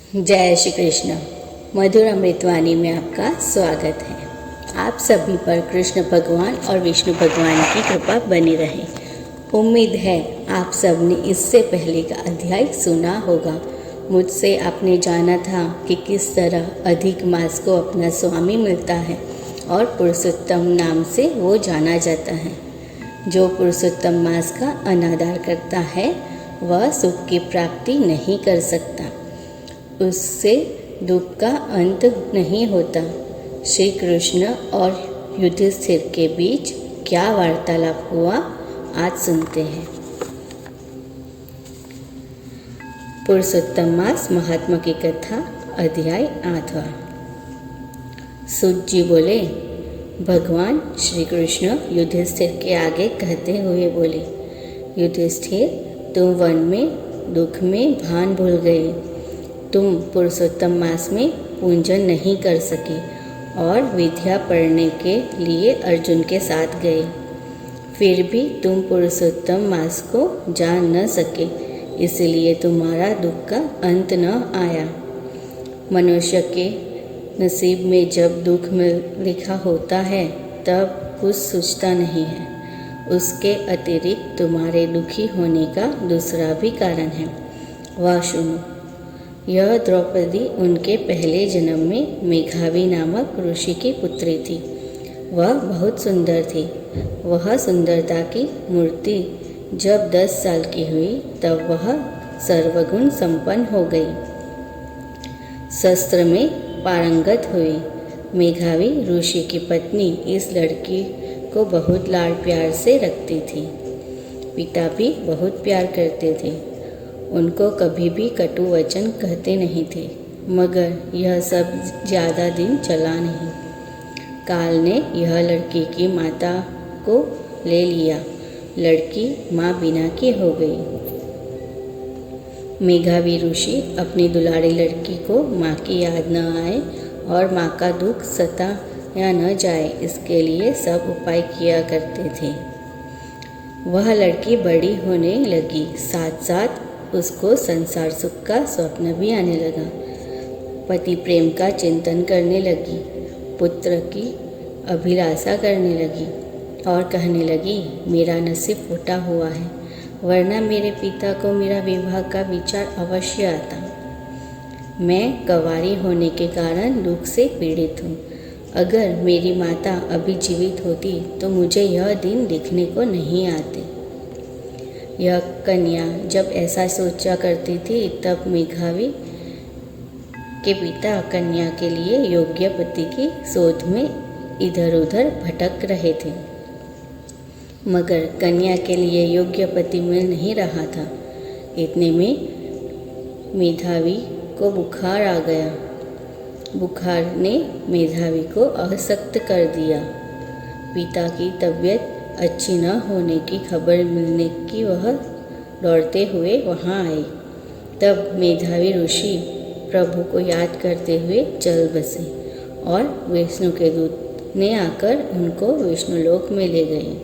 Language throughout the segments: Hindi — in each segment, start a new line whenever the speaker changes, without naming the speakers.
जय श्री कृष्ण। मधुर अमृतवाणी में आपका स्वागत है। आप सभी पर कृष्ण भगवान और विष्णु भगवान की कृपा बनी रहे। उम्मीद है आप सबने इससे पहले का अध्याय सुना होगा। मुझसे आपने जाना था कि किस तरह अधिक मास को अपना स्वामी मिलता है और पुरुषोत्तम नाम से वो जाना जाता है। जो पुरुषोत्तम मास का अनादर करता है वह सुख की प्राप्ति नहीं कर सकता, उससे दुख का अंत नहीं होता। श्री कृष्ण और युधिष्ठिर के बीच क्या वार्तालाप हुआ, आज सुनते हैं। पुरुषोत्तम मास महात्मा की कथा, अध्याय 8वां। सूत जी बोले, भगवान श्री कृष्ण युधिष्ठिर के आगे कहते हुए बोले, युधिष्ठिर, तुम वन में दुख में भान भूल गए। तुम पुरुषोत्तम मास में पूजन नहीं कर सके और विद्या पढ़ने के लिए अर्जुन के साथ गए। फिर भी तुम पुरुषोत्तम मास को जान न सके, इसलिए तुम्हारा दुख का अंत न आया। मनुष्य के नसीब में जब दुख में लिखा होता है तब कुछ सोचता नहीं है। उसके अतिरिक्त तुम्हारे दुखी होने का दूसरा भी कारण है, वह सुनो। यह द्रौपदी उनके पहले जन्म में मेघावी नामक ऋषि की पुत्री थी। वह बहुत सुंदर थी। वह सुंदरता की मूर्ति जब 10 साल की हुई तब वह सर्वगुण संपन्न हो गई। शस्त्र में पारंगत हुई। मेघावी ऋषि की पत्नी इस लड़की को बहुत लाड़ प्यार से रखती थी। पिता भी बहुत प्यार करते थे। उनको कभी भी कटु वचन कहते नहीं थे, मगर यह सब ज़्यादा दिन चला नहीं। काल ने यह लड़की की माता को ले लिया। लड़की माँ बिना की हो गई। मेघावी ऋषि अपनी दुलारी लड़की को माँ की याद न आए और माँ का दुख सताया न जाए, इसके लिए सब उपाय किया करते थे। वह लड़की बड़ी होने लगी, साथ साथ उसको संसार सुख का स्वप्न भी आने लगा। पति प्रेम का चिंतन करने लगी, पुत्र की अभिलाषा करने लगी और कहने लगी, मेरा नसीब फूटा हुआ है, वरना मेरे पिता को मेरा विवाह का विचार अवश्य आता। मैं कंवारी होने के कारण दुख से पीड़ित हूँ। अगर मेरी माता अभी जीवित होती तो मुझे यह दिन देखने को नहीं आते। यह कन्या जब ऐसा सोचा करती थी तब मेघावी के पिता कन्या के लिए योग्य पति की शोध में इधर उधर भटक रहे थे, मगर कन्या के लिए योग्य पति मिल नहीं रहा था। इतने में मेधावी को बुखार आ गया। बुखार ने मेधावी को अशक्त कर दिया। पिता की तबीयत अच्छी न होने की खबर मिलने की वह दौड़ते हुए वहाँ आए। तब मेधावी ऋषि प्रभु को याद करते हुए चल बसे और विष्णु के दूत ने आकर उनको विष्णुलोक में ले गए।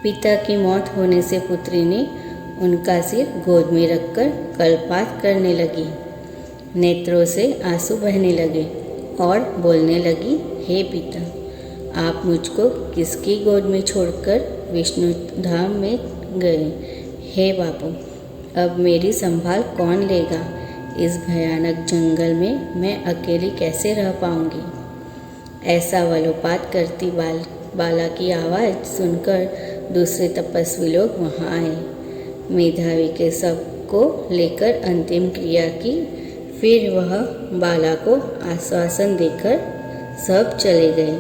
पिता की मौत होने से पुत्री ने उनका सिर गोद में रखकर कल्पात करने लगी। नेत्रों से आंसू बहने लगे और बोलने लगी, हे पिता, आप मुझको किसकी गोद में छोड़कर विष्णु धाम में गए? हे बापू, अब मेरी संभाल कौन लेगा? इस भयानक जंगल में मैं अकेली कैसे रह पाऊंगी? ऐसा वलोपात करती बाला की आवाज़ सुनकर दूसरे तपस्वी लोग वहाँ आए। मेधावी के शव को लेकर अंतिम क्रिया की। फिर वह बाला को आश्वासन देकर सब चले गए।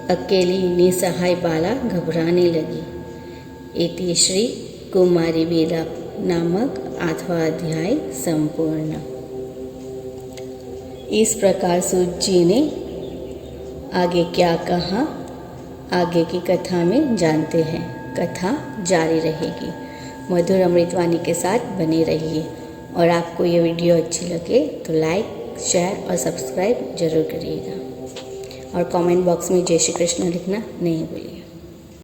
अकेली निसहाय बाला घबराने लगी। इति श्री कुमारी विलाप नामक 8वां अध्याय संपूर्ण। इस प्रकार सूत जी ने आगे क्या कहा, आगे की कथा में जानते हैं। कथा जारी रहेगी। मधुर अमृतवाणी के साथ बने रहिए और आपको ये वीडियो अच्छी लगे तो लाइक, शेयर और सब्सक्राइब जरूर करिएगा और कमेंट बॉक्स में जय श्री कृष्ण लिखना नहीं भूलिए।